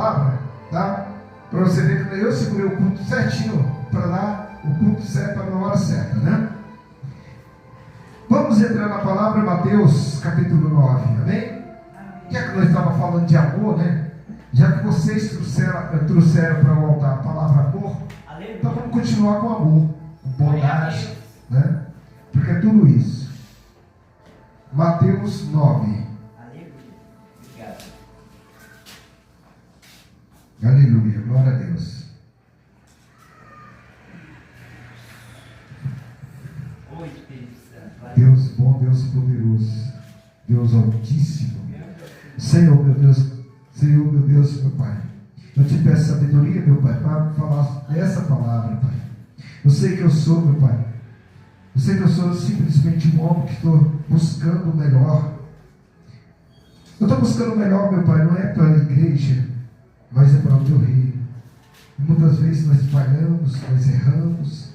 palavra, tá? Para você ver que eu segurei o culto certinho, para dar o culto certo na hora certa, né? Vamos entrar na palavra, Mateus capítulo 9, amém? Já que nós estávamos falando de amor, né? Já que vocês trouxeram para o altar a palavra amor, então vamos continuar com amor, com bondade, né? Porque é tudo isso. Mateus 9. Aleluia, glória a Deus. Deus bom, Deus poderoso, Deus altíssimo. Senhor, meu Deus, meu Pai, eu te peço sabedoria, meu Pai, para falar essa palavra, Pai. Eu sei que eu sou, meu Pai. Eu sei que eu sou simplesmente um homem que estou buscando o melhor. Eu estou buscando o melhor, meu Pai, não é para a igreja, mas é para o teu reino. E muitas vezes nós falhamos, nós erramos,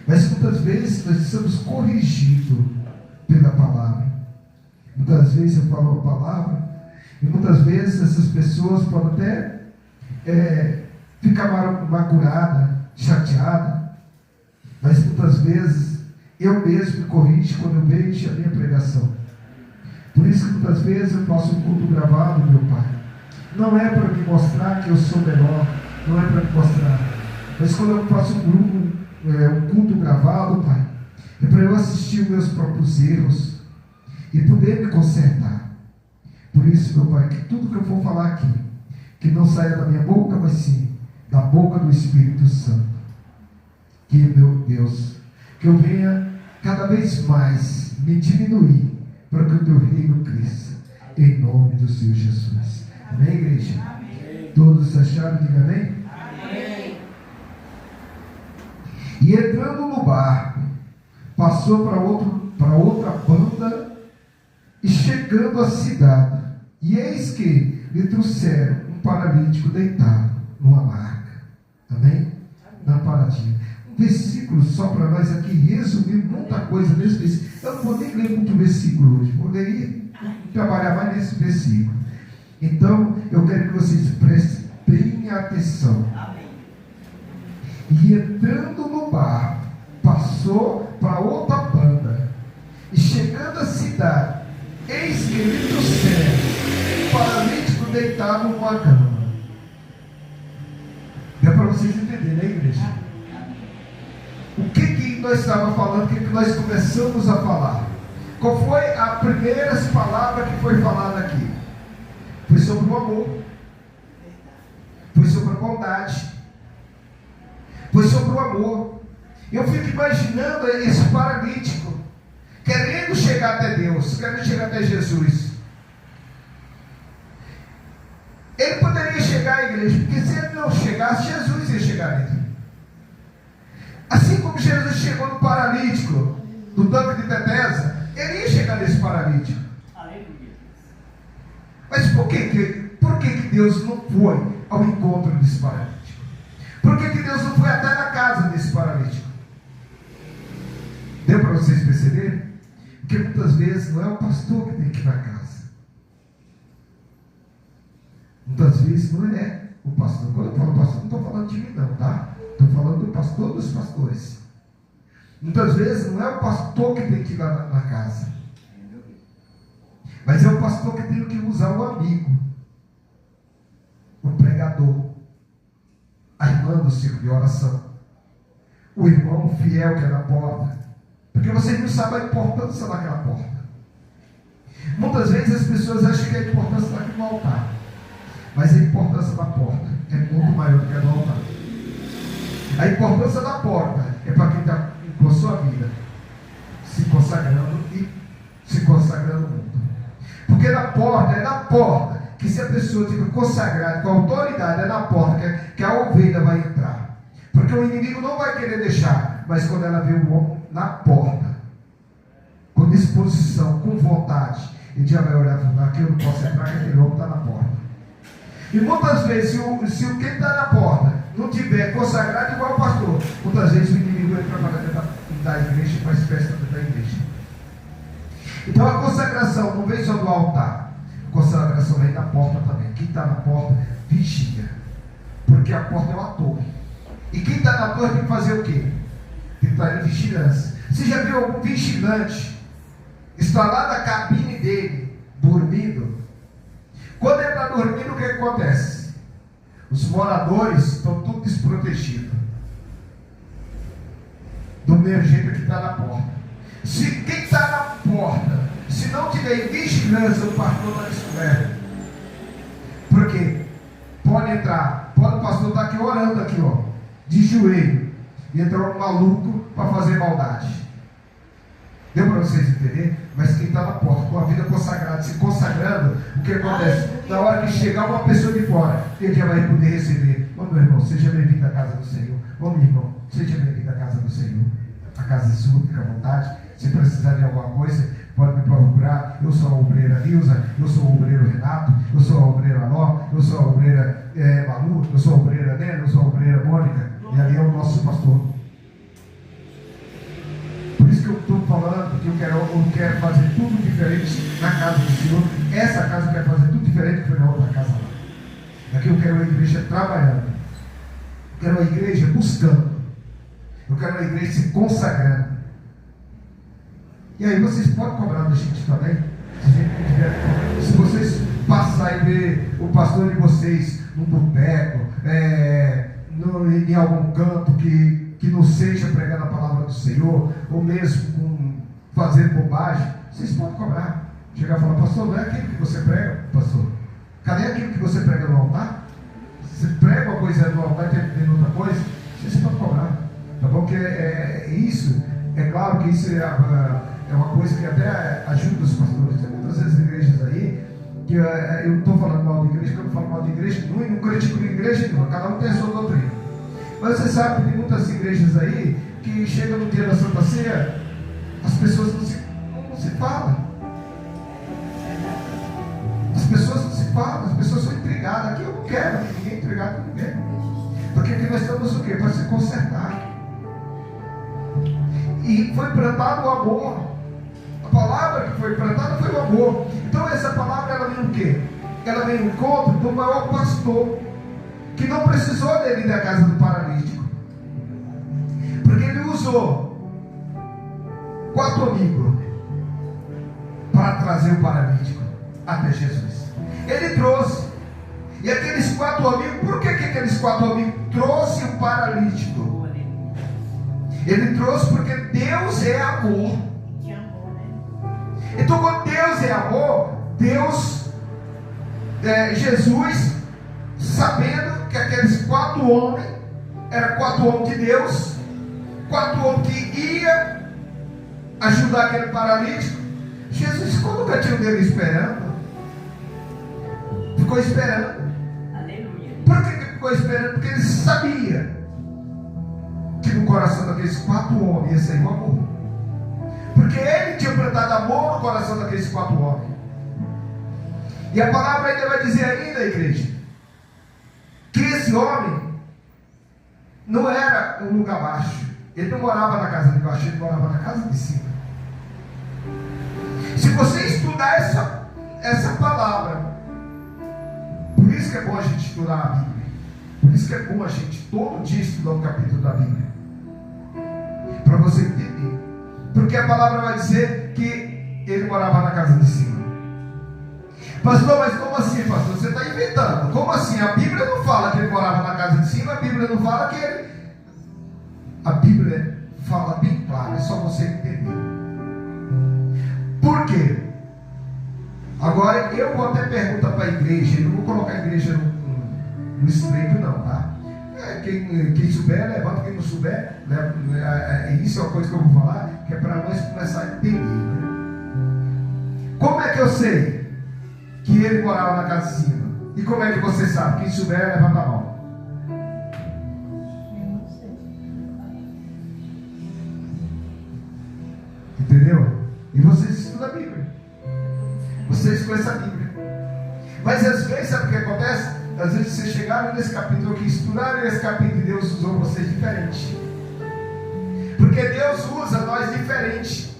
mas muitas vezes nós estamos corrigidos pela palavra. Muitas vezes eu falo a palavra, e muitas vezes essas pessoas podem até ficar magoadas, chateadas, mas muitas vezes eu mesmo me corrijo quando eu vejo a minha pregação. Por isso que muitas vezes eu faço um culto gravado, meu Pai. Não é para me mostrar que eu sou melhor, não é para me mostrar, mas quando eu faço um culto gravado, Pai, é para eu assistir os meus próprios erros e poder me consertar. Por isso, meu Pai, que tudo que eu for falar aqui, que não saia da minha boca, mas sim da boca do Espírito Santo. Que, meu Deus, que eu venha cada vez mais me diminuir para que o teu reino cresça, em nome do Senhor Jesus. Amém, igreja? Amém. Todos acharam? Diga amém? Amém. E entrando no barco, passou para outra banda, e chegando à cidade, e eis que lhe trouxeram um paralítico deitado numa maca. Amém? Na paradinha. Um versículo só para nós aqui resumir muita coisa nesse versículo. Eu não vou nem ler muito versículo hoje, vou ler e trabalhar mais nesse versículo. Então, eu quero que vocês prestem bem atenção. E entrando no barco, passou para outra banda, e chegando à cidade, eis que lhe trouxeram um paralítico deitado numa cama. Deu para vocês entenderem, né, igreja? O que nós estávamos falando, o que nós começamos a falar? Qual foi a primeira palavra que foi falada aqui? Foi sobre o amor, foi sobre a bondade, foi sobre o amor. Eu fico imaginando esse paralítico querendo chegar até Deus, querendo chegar até Jesus. Ele poderia chegar à igreja, porque se ele não chegasse, Jesus ia chegar nele. Assim como Jesus chegou no paralítico do tanque de Betesda, ele ia chegar nesse paralítico. Mas por que Deus não foi ao encontro desse paralítico? Por que Deus não foi até na casa desse paralítico? Deu para vocês perceberem? Porque muitas vezes não é o pastor que tem que ir na casa. Muitas vezes não é o pastor. Quando eu falo pastor, não estou falando de mim não, tá? Estou falando do pastor dos pastores. Muitas vezes não é o pastor que tem que ir lá na casa, mas é o pastor que tem que usar o amigo, o pregador, a irmã do círculo de oração, o irmão fiel que é na porta, porque vocês não sabem a importância daquela porta. Muitas vezes as pessoas acham que a importância está aqui no altar, mas a importância da porta é muito maior do que a do altar. A importância da porta é para quem está com a sua vida se consagrando e se consagrando muito. Porque é na porta que, se a pessoa estiver consagrada com a autoridade, é na porta que a ovelha vai entrar. Porque o inimigo não vai querer deixar, mas quando ela vê o homem na porta, com disposição, com vontade, ele já vai olhar e falar: aqui eu não posso entrar, que aquele homem está na porta. E muitas vezes, se o quem está na porta não tiver consagrado igual o pastor, muitas vezes o inimigo vai trabalhar dentro da igreja, faz festa dentro da igreja. Então a consagração não vem só do altar, a consagração vem da porta também. Quem está na porta, vixe, Porque a porta é uma torre. E quem está na torre tem que fazer o quê? Tem que estar em vigilância. Você já viu algum vigilante está lá na cabine dele, dormindo? Quando ele está dormindo, o que acontece? Os moradores estão todos desprotegidos. Do mesmo jeito que está na porta. Se quem está na porta, se não tiver vigilância, o pastor está descoberto. Por quê? Pode entrar, o pastor estar aqui orando aqui, ó, de joelho, e entrou um maluco para fazer maldade. Deu para vocês entenderem? Mas quem está na porta, com a vida consagrada, se consagrando, o que acontece? Na hora que chegar uma pessoa de fora, ele já vai poder receber. Ô meu irmão, seja bem-vindo à casa do Senhor. Ô meu irmão, seja bem-vindo à casa do Senhor. A casa é sua, fica à vontade. Se precisar de alguma coisa, pode me procurar. Eu sou a obreira Nilza, eu sou o obreiro Renato, eu sou a obreira Ló, eu sou a obreira Malu, eu sou a obreira Nena, eu sou a obreira Mônica. E ali é o nosso pastor. Por isso que eu estou falando que eu quero fazer tudo diferente na casa do Senhor. Essa casa eu quero fazer tudo diferente que foi na outra casa lá. Aqui eu quero uma igreja trabalhando. Eu quero uma igreja buscando. Eu quero uma igreja se consagrando. E aí vocês podem cobrar da gente também. Se vocês passarem e ver o pastor de vocês num boteco, em algum canto que não seja pregando a palavra do Senhor, ou mesmo com fazer bobagem, vocês podem cobrar. Chegar e falar: pastor, não é aquilo que você prega, pastor? Cadê aquilo que você prega no altar? Você prega uma coisa no altar e tem outra coisa? Vocês podem cobrar. Tá bom? Porque isso, é claro que isso é uma coisa que até ajuda os pastores. Tem muitas vezes igrejas aí, que eu não estou falando mal de igreja, que eu não falo mal de igreja, não critico igreja nenhuma, cada um tem a sua doutrina. Mas você sabe que tem muitas igrejas aí que chega no dia da Santa Ceia, as pessoas não se falam. As pessoas não se falam, as pessoas são intrigadas. Aqui eu não quero ninguém intrigado com ninguém. Porque aqui nós estamos o quê? Para se consertar. E foi plantado o amor. A palavra que foi plantada foi o amor. Então essa palavra, ela vem o quê? Ela vem no encontro do maior pastor, que não precisou dele ir da casa do paralítico, porque ele usou 4 amigos para trazer o paralítico até Jesus. Ele trouxe. E aqueles 4 amigos, por que aqueles 4 amigos trouxeram o paralítico? Ele trouxe porque Deus é amor. Então, quando Deus é amor, Jesus, sabendo que aqueles 4 homens eram 4 homens de Deus, 4 homens que iam ajudar aquele paralítico, Jesus ficou no cantinho dele esperando. Ficou esperando. Aleluia. Por que ficou esperando? Porque ele sabia que no coração daqueles 4 homens ia sair o amor. Porque ele tinha plantado amor no coração daqueles 4 homens. E a palavra ainda vai dizer ainda, igreja, que esse homem não era um lugar baixo. Ele não morava na casa de baixo, ele morava na casa de cima. Se você estudar essa palavra, por isso que é bom a gente estudar a Bíblia. Por isso que é bom a gente todo dia estudar um capítulo da Bíblia. Para você entender. Porque a palavra vai dizer que ele morava na casa de cima. Pastor, mas como assim, pastor? Você está inventando. Como assim? A Bíblia não fala que ele morava na casa de cima. A Bíblia não fala que ele... A Bíblia fala bem claro. É só você entender. Por quê? Agora eu vou até perguntar para a igreja. Eu não vou colocar a igreja no estreito não, tá? Quem souber, levanta. Quem não souber, isso é uma coisa que eu vou falar, que é para nós começar a entender, né? Como é que eu sei que ele morava na casa de cima? E como é que você sabe? Quem souber, levanta a mão. Entendeu? E vocês estudam a Bíblia. Vocês conhecem a Bíblia. Mas às vezes, sabe o que acontece? Às vezes vocês chegaram nesse capítulo aqui, estudaram esse capítulo e Deus usou vocês diferente. Porque Deus usa nós diferente.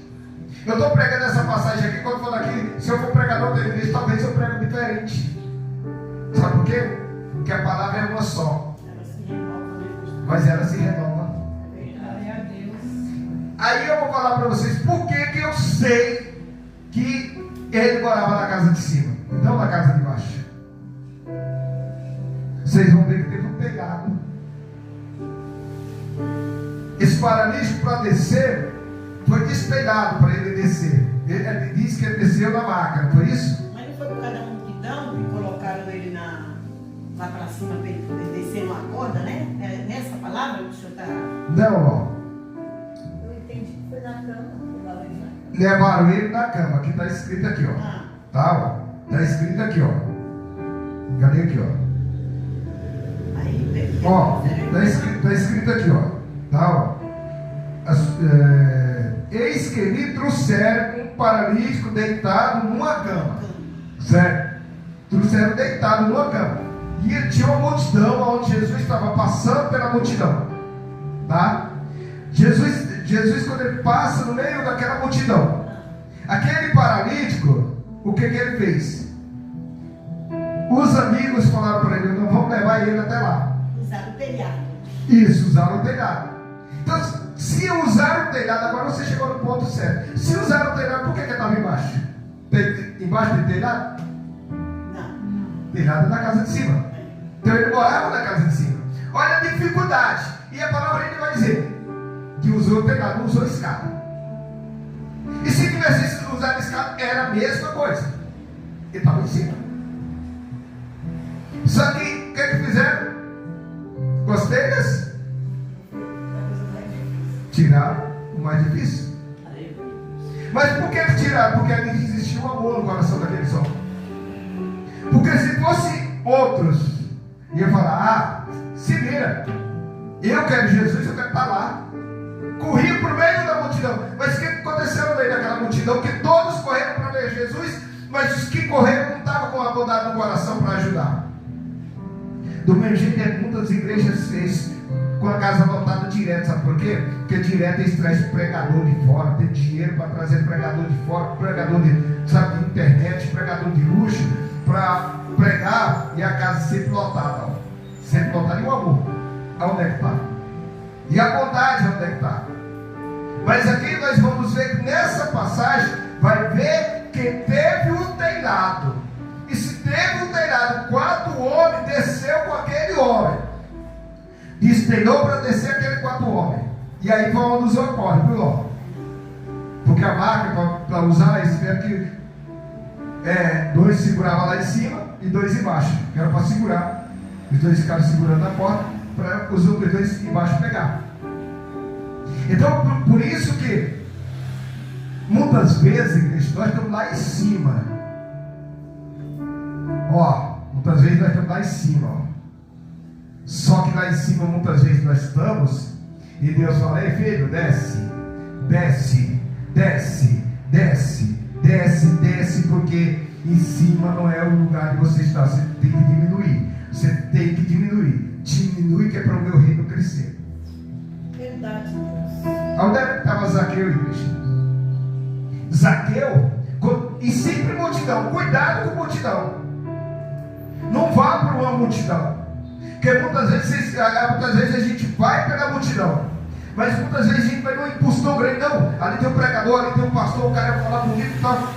Eu estou pregando essa passagem aqui, quando eu falo aqui, se eu for pregar noutra igreja, talvez eu prego diferente. Sabe por quê? Porque a palavra é uma só. mas ela se renova. Aí eu vou falar para vocês por que eu sei que ele morava na casa de cima, não na casa de baixo. Vocês vão ver que teve um telhado. Esse paralítico, para descer, foi destelhado para ele descer. Ele disse que ele desceu na maca, não foi isso? Mas não foi por causa da multidão que colocaram ele lá para cima para ele poder descer numa corda, né? É nessa palavra que o senhor está. Não, ó. Eu entendi que foi na cama. Levaram ele na cama, que está escrito aqui, ó. Tá, ó. Está escrito aqui, ó. Cadê aqui, ó? Aí, Ó, está escrito aqui, ó. Tá, ó. Eis que lhe trouxeram um paralítico deitado numa cama. Certo? Trouxeram deitado numa cama. E tinha uma multidão, onde Jesus estava passando pela multidão. Tá? Jesus, quando ele passa no meio daquela multidão, aquele paralítico, o que ele fez? Os amigos falaram para ele: não vamos levar ele até lá. Usaram o telhado. Isso, usaram o telhado. Então, se usaram o telhado, agora você chegou no ponto certo. Se usaram o telhado, por que ele estava embaixo? Embaixo do telhado? Não. Telhado é na casa de cima. Então ele morava na casa de cima. Olha a dificuldade. E a palavra ele vai dizer que usou o telhado, não usou a escada. E se tivesse usado a escada, era a mesma coisa. Ele estava em cima. Só que o que eles fizeram? Gostei desse? Tiraram o mais difícil. Mas por que eles tiraram? Porque ali existia um amor no coração daqueles homens. Porque se fosse outros, ia falar: se vira, eu quero Jesus, eu quero estar lá. Corria por meio da multidão. Mas o que aconteceu no meio daquela multidão? Que todos correram para ver Jesus, mas os que correram não estavam com a bondade no coração para ajudar. Do mesmo jeito, muitas igrejas fez com a casa lotada direto, sabe por quê? Porque direto eles trazem pregador de fora, tem dinheiro para trazer pregador de fora, pregador de internet, pregador de luxo, para pregar, e a casa sempre lotada, ó. Sempre lotada. E o amor? Aonde é que está? E a bondade onde é que está? Mas aqui nós vamos ver que nessa passagem vai ver que teve um telhado. E se teve um telhado, 4 homens desceu com aquele homem. Destelhou para descer aquele 4 homens. E aí foi onde os ocorre, viu, ó? Porque a máquina para usar, eles tiveram que 2 seguravam lá em cima e 2 embaixo, que era para segurar. Os 2 ficaram segurando a porta para os outros 2 embaixo pegar. Então, por isso que muitas vezes, igreja, nós estamos lá em cima. Ó, muitas vezes nós estamos lá em cima, ó. Só que lá em cima, muitas vezes nós estamos, e Deus fala: ei filho, desce, desce, desce, desce, desce, desce, porque em cima não é o lugar que você está. Você tem que diminuir. Você tem que diminuir. Diminui, que é para o meu reino crescer. Verdade. Onde estava Zaqueu, igreja? Zaqueu, e sempre multidão. Cuidado com multidão. Não vá para uma multidão. Porque muitas vezes a gente vai pela multidão, mas muitas vezes a gente vai num impulso tão grande. Não, ali tem um pregador, ali tem um pastor, o cara vai falar bonito e tal.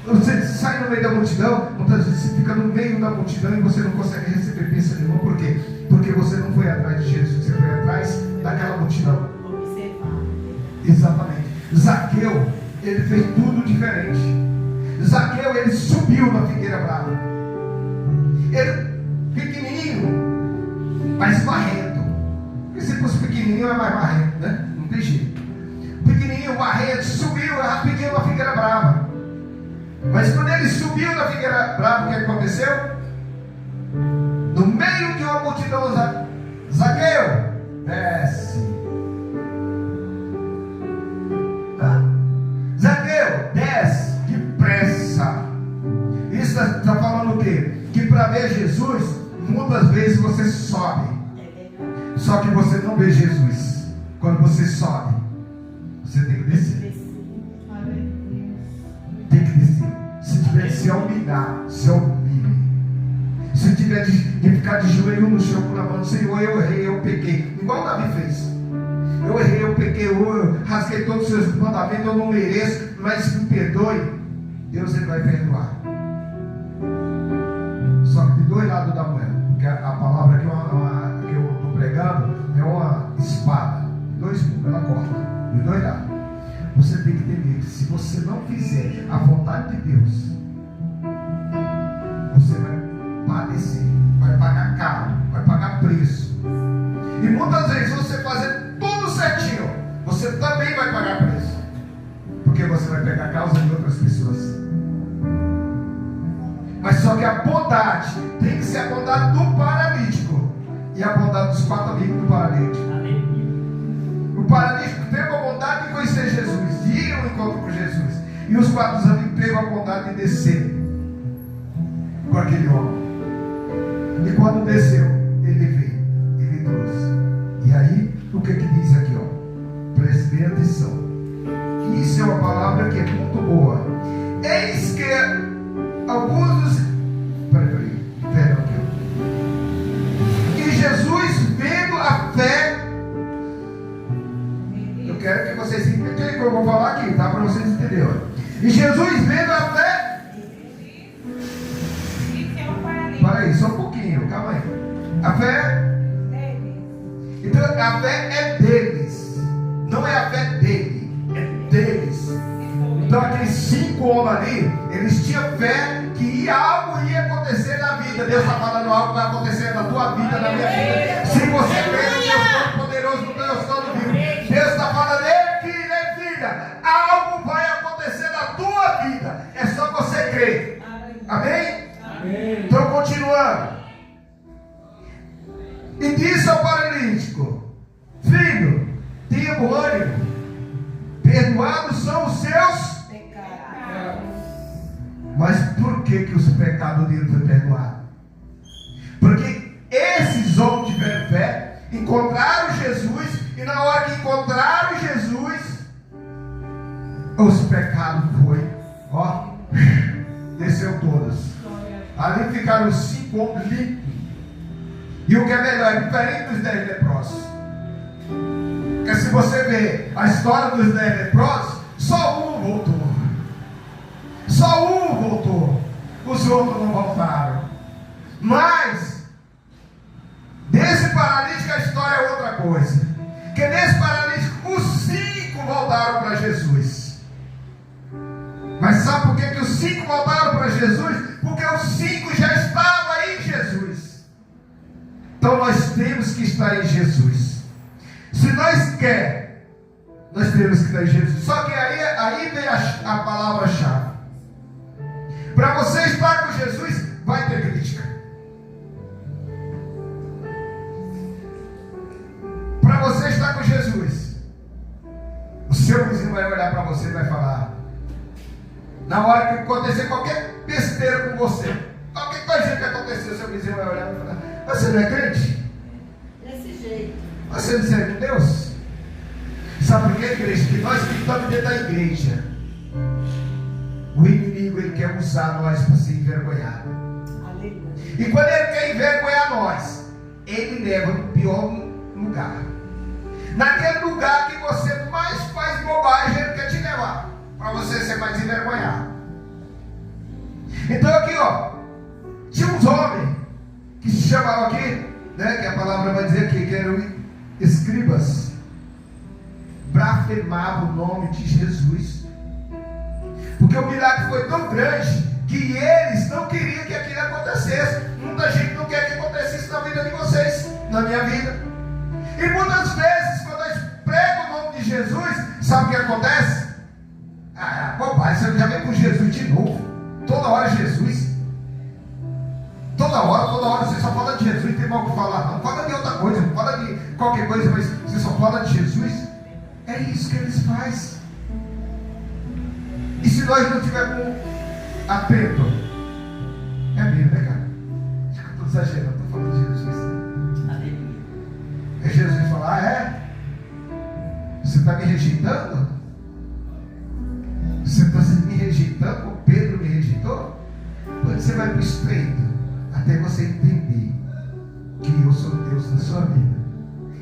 Você sai no meio da multidão, muitas vezes você fica no meio da multidão e você não consegue receber bênção nenhuma. Por quê? Porque você não foi atrás de Jesus, você foi atrás daquela multidão. Observar. Exatamente. Zaqueu, ele fez tudo diferente. Zaqueu, ele subiu na figueira brava. Ele, pequenininho, mas marrento. Porque se fosse pequenininho é mais marrento, né? Não tem jeito. Pequenininho, marrento, subiu rapidinho na figueira brava. Mas quando ele subiu na figueira brava, o que aconteceu? No meio de uma multidão, Zaqueu, desce. Zaqueu, desce depressa. Isso está falando o quê? Que para ver Jesus, muitas vezes você sobe. Só que você não vê Jesus. Quando você sobe, você tem que descer. Tem que descer. Se tiver de se humilhar, se humilhe. Se tiver de ficar de joelho no chão, reclamando: Senhor, eu errei, eu pequei. Igual Davi fez. Eu errei, eu pequei, eu rasguei todos os seus mandamentos, eu não mereço, mas me perdoe. Deus, ele vai perdoar. Só que de dois lados da moeda, porque a palavra que eu estou pregando é uma espada, dois punhos, ela corta, de dois lados. Você tem que entender que se você não fizer a vontade de Deus, você vai padecer, vai pagar caro, vai pagar preço. E muitas vezes você fazer tudo certinho, você também vai pagar preço, porque você vai pegar a causa de outras pessoas. Mas só que a bondade tem que ser a bondade do paralítico e a bondade dos 4 amigos do paralítico. O paralítico teve a bondade de conhecer Jesus, de ir ao encontro com Jesus, e os 4 amigos teve a bondade de descer com aquele homem. E quando desceu, ele veio, ele trouxe. E aí, o que diz aqui, ó? Preste bem atenção. Isso é uma palavra que é muito boa. Eis que alguns dos... Perdão. E Jesus, vendo a fé, eu quero que vocês entendam o que eu vou falar aqui, tá? Para vocês entenderem. E Jesus, vendo a fé... Para aí, só um pouquinho, calma aí. A fé... Então, a fé é deles. Não é a fé dele, é deles. Então aqueles 5 homens ali, eles tinham fé que algo ia acontecer na vida. Deus está falando algo que vai acontecer na tua vida, na minha vida. Se você crê no Deus Todo-Poderoso, no Deus Todo-Vivo, Deus está falando: filha, algo vai acontecer na tua vida. É só você crer. Amém? Amém. Então continuando. E disse ao paralítico: filho, tenha bom ânimo, perdoados são os seus pecados. Mas por que os pecados dele foram perdoados? Porque esses homens tiveram fé, encontraram Jesus, e na hora que encontraram Jesus, os pecados desceu todos. Ali ficaram os 5 homens limpos. E o que é melhor, é diferente dos 10 leprosos. Porque se você ver a história dos 10 leprosos, só um voltou. Os outros não voltaram. Mas desse paralítico a história é outra coisa. Porque nesse paralítico os 5 voltaram para Jesus. Mas sabe por que os 5 voltaram para Jesus? Porque os 5 já estavam em Jesus. Então nós temos que estar em Jesus. Se nós queremos, nós temos que estar em Jesus. Só que aí vem a palavra-chave. Para você estar com Jesus, vai ter crítica. Para você estar com Jesus, o seu vizinho vai olhar para você e vai falar. Na hora que acontecer qualquer besteira com você, qualquer coisa que acontecer, o seu vizinho vai olhar e vai falar: você não é crente? Desse jeito. Você não serve com Deus? Sabe por quê, igreja? Que nós que estamos dentro da igreja, o inimigo, ele quer usar nós para ser envergonhado. Aleluia. E quando ele quer envergonhar nós, ele leva no pior lugar. Naquele lugar que você mais faz bobagem, ele quer te levar, para você ser mais envergonhado. Então aqui, tinha uns homens que se chamavam aqui, né, que a palavra vai dizer aqui, que eram escribas, blasfemavam o nome de Jesus, porque o milagre foi tão grande que eles não queriam que aquilo acontecesse. Muita gente não quer que acontecesse na vida de vocês, na minha vida. E muitas vezes, quando nós pregamos o nome de Jesus, sabe o que acontece? Papai, você já vem com Jesus de novo. Toda hora Jesus. Toda hora você só fala de Jesus. Tem mal o que falar, não fala de outra coisa, não fala de qualquer coisa, mas você só fala de Jesus. É isso que eles fazem. E se nós não estivermos atentos, é mesmo, né, cara? Acho que eu estou exagerando, estou falando de Jesus. Aleluia. É Jesus falar: você está me rejeitando? Você está me rejeitando como Pedro me rejeitou? Quando você vai para o estreito, até você entender que eu sou Deus na sua vida.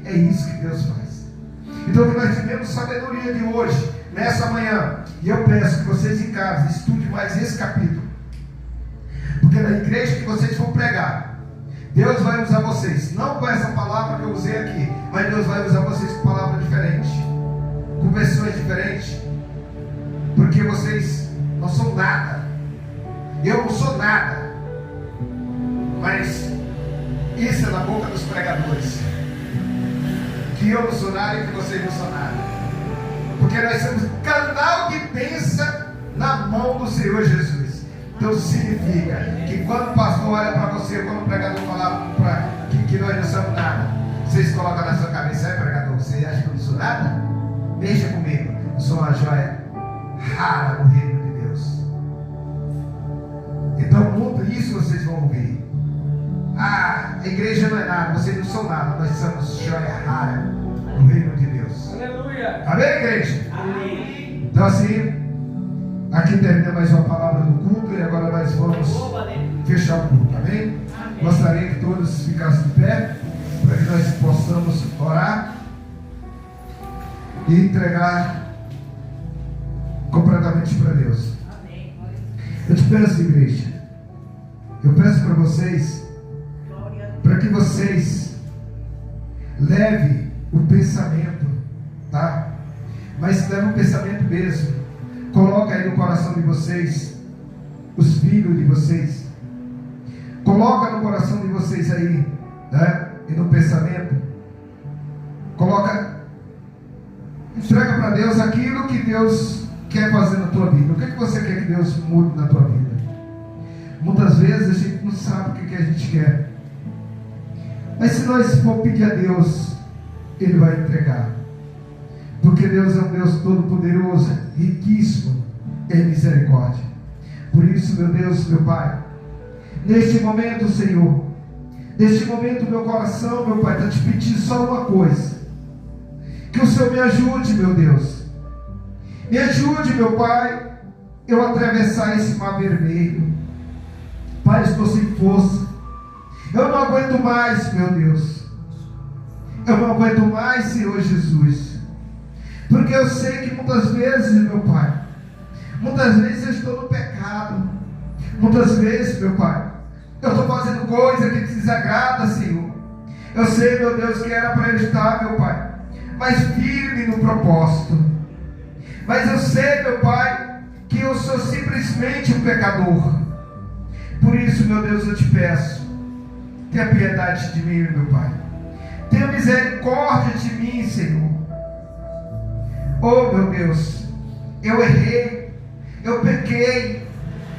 É isso que Deus faz. Então, que nós tivemos sabedoria de hoje, nessa manhã. E eu peço que vocês em casa estudem mais esse capítulo. Porque na igreja que vocês vão pregar, Deus vai usar vocês, não com essa palavra que eu usei aqui, mas Deus vai usar vocês com palavras diferentes, com versões diferentes. Porque vocês não são nada. Eu não sou nada. Mas isso é na boca dos pregadores. Que eu não sou nada e que vocês não são nada. Porque nós somos canal de bênção na mão do Senhor Jesus. Então significa que quando o pastor olha para você, quando o pregador fala que nós não somos nada, vocês colocam na sua cabeça: pregador, você acha que eu não sou nada? Deixa comigo, eu sou uma joia rara no reino de Deus. Então muito isso vocês vão ouvir. A igreja não é nada, vocês não são nada, nós somos joia rara no reino de Deus. Aleluia. Amém, igreja? Amém. Então assim, aqui termina mais uma palavra do culto e agora nós vamos fechar o culto, amém? Gostaria que todos ficassem de pé para que nós possamos orar e entregar completamente para Deus. Eu te peço, igreja, eu peço para vocês, para que vocês levem o pensamento, tá? Mas leve o pensamento mesmo. Coloca aí no coração de vocês os filhos de vocês. Coloca no coração de vocês aí, né? E no pensamento. Coloca, entrega para Deus aquilo que Deus quer fazer na tua vida. O que você quer que Deus mude na tua vida? Muitas vezes a gente não sabe o que a gente quer. Mas se nós for pedir a Deus, Ele vai entregar. Porque Deus é um Deus todo-poderoso, riquíssimo em misericórdia. Por isso, meu Deus, meu Pai, neste momento, Senhor, neste momento, meu coração, meu Pai, está te pedindo só uma coisa: que o Senhor me ajude, meu Deus. Me ajude, meu Pai, eu atravessar esse mar vermelho. Pai, estou sem força. Eu não aguento mais, meu Deus. Eu não aguento mais, Senhor Jesus. Porque eu sei que muitas vezes, meu Pai, muitas vezes eu estou no pecado. Muitas vezes, meu Pai, eu estou fazendo coisa que te desagrada, Senhor. Eu sei, meu Deus, que era para eu estar, meu Pai, mais firme no propósito. Mas eu sei, meu Pai, que eu sou simplesmente um pecador. Por isso, meu Deus, eu te peço, tenha piedade de mim, meu Pai. Tenha misericórdia de mim, Senhor. Oh, meu Deus, eu errei, eu pequei,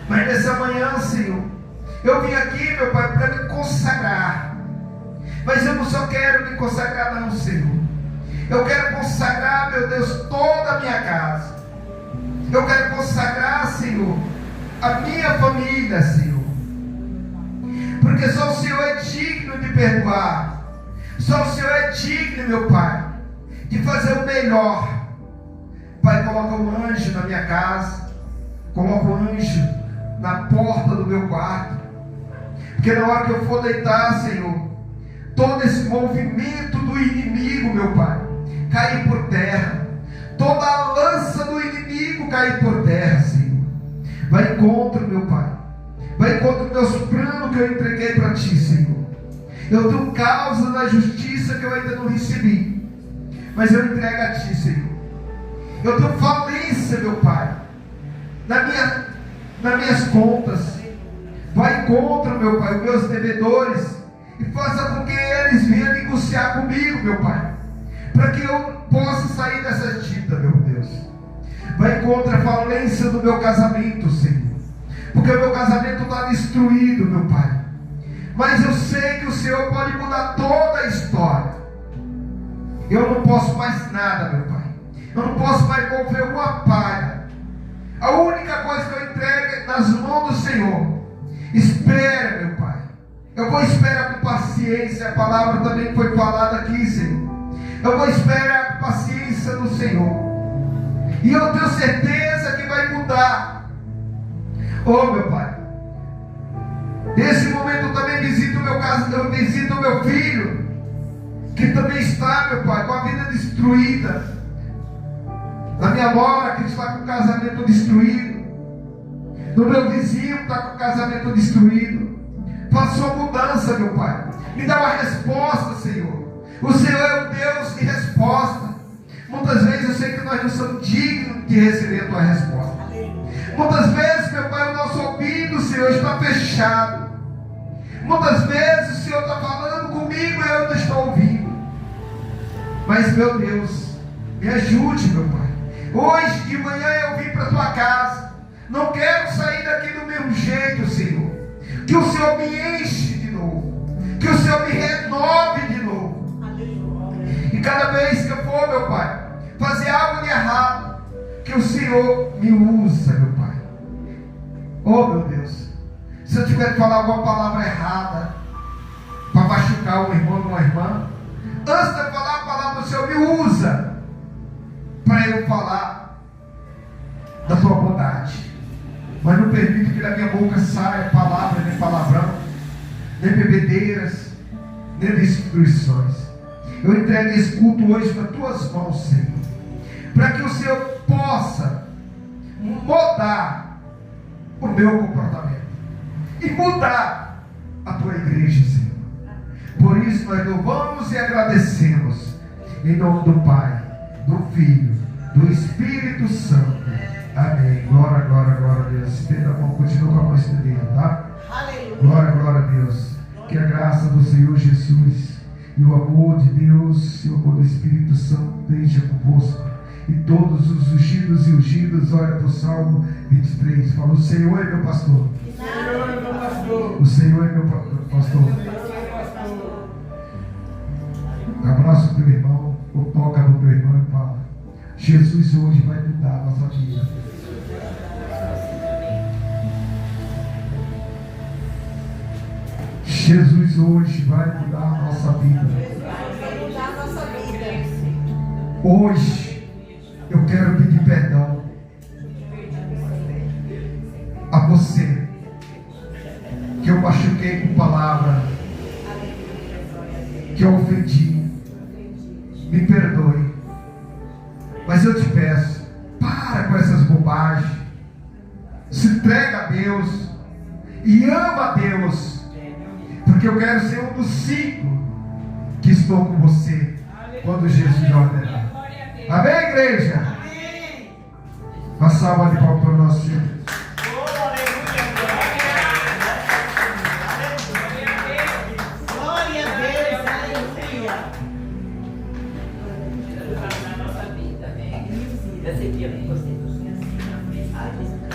mas nessa manhã, Senhor, eu vim aqui, meu Pai, para me consagrar. Mas eu não só quero me consagrar, não, Senhor. Eu quero consagrar, meu Deus, toda a minha casa. Eu quero consagrar, Senhor, a minha família, Senhor. Porque só o Senhor é digno de perdoar. Só o Senhor é digno, meu Pai, de fazer o melhor. Pai, coloca um anjo na minha casa. Coloca um anjo na porta do meu quarto. Porque na hora que eu for deitar, Senhor, todo esse movimento do inimigo, meu Pai, cair por terra. Toda a lança do inimigo cair por terra, Senhor. Vai contra, meu Pai. Vai contra os meus planos que eu entreguei para Ti, Senhor. Eu tenho causa da justiça que eu ainda não recebi, mas eu entrego a Ti, Senhor. Eu tenho falência, meu Pai, nas minhas contas. Vai contra, meu Pai, os meus devedores, e faça com que eles venham negociar comigo, meu Pai, para que eu possa sair dessa dívida, meu Deus. Vai contra a falência do meu casamento, Senhor, porque o meu casamento está destruído, meu Pai. Mas eu sei que o Senhor pode mudar toda a história. Eu não posso mais nada, meu Pai. Eu não posso mais mover uma palha. A única coisa que eu entrego é nas mãos do Senhor. Espera, meu Pai. Eu vou esperar com paciência. A palavra também foi falada aqui, Senhor. Eu vou esperar com paciência no Senhor. E eu tenho certeza que vai mudar. Oh, meu Pai, nesse momento eu também visito o meu eu visito o meu filho, que também está, meu Pai, com a vida destruída. Na minha nora, que está com o casamento destruído. No meu vizinho, que está com o casamento destruído. Faça uma mudança, meu Pai. Me dá uma resposta, Senhor. O Senhor é o Deus de resposta. Muitas vezes eu sei que nós não somos dignos de receber a tua resposta. Muitas vezes, meu Pai, o nosso ouvido, Senhor, está fechado. Muitas vezes o Senhor está falando comigo e eu não estou ouvindo. Mas, meu Deus, me ajude, meu Pai. Hoje de manhã eu vim para a tua casa. Não quero sair daqui do mesmo jeito, Senhor. Que o Senhor me enche de novo. Que o Senhor me renove de novo. E cada vez que eu for, meu Pai, fazer algo de errado, que o Senhor me usa, meu Pai. Oh, meu Deus. Se eu tiver que falar alguma palavra errada para machucar um irmão ou uma irmã, antes de eu falar a palavra do Senhor, me usa para eu falar da tua bondade. Mas não permito que da minha boca saia palavra, nem palavrão, nem bebedeiras, nem destruições. Eu entrego esse culto hoje nas tuas mãos, Senhor, para que o Senhor possa mudar o meu comportamento e mudar a tua igreja, Senhor. Por isso nós louvamos e agradecemos em nome do Pai, do Filho, do Espírito Santo. Amém. Glória, glória, glória a Deus. Estenda a mão, continua com a mão estendida, tá? Aleluia. Glória, glória a Deus. Que a graça do Senhor Jesus e o amor de Deus e o amor do Espírito Santo esteja convosco. E todos os ungidos e ungidas, olha para o Salmo 23. Fala: o Senhor é meu pastor. O Senhor é meu pastor. Abraça o teu irmão, ou toca no teu irmão e fala: Jesus hoje vai mudar a nossa vida. Jesus hoje vai mudar a nossa vida. Hoje eu quero pedir perdão a você que eu machuquei com palavra, que eu ofendi. Me perdoe. Mas eu te peço, para com essas bobagens. Se entrega a Deus e ama a Deus, porque eu quero ser um dos 5 que estou com você quando Jesus ordenar. Amém, igreja? Amém. Uma salva de palmas para o nosso Senhor. Glória a Deus, aleluia. Nossa vida, né? Esse dia que você nos ensina a mensagem.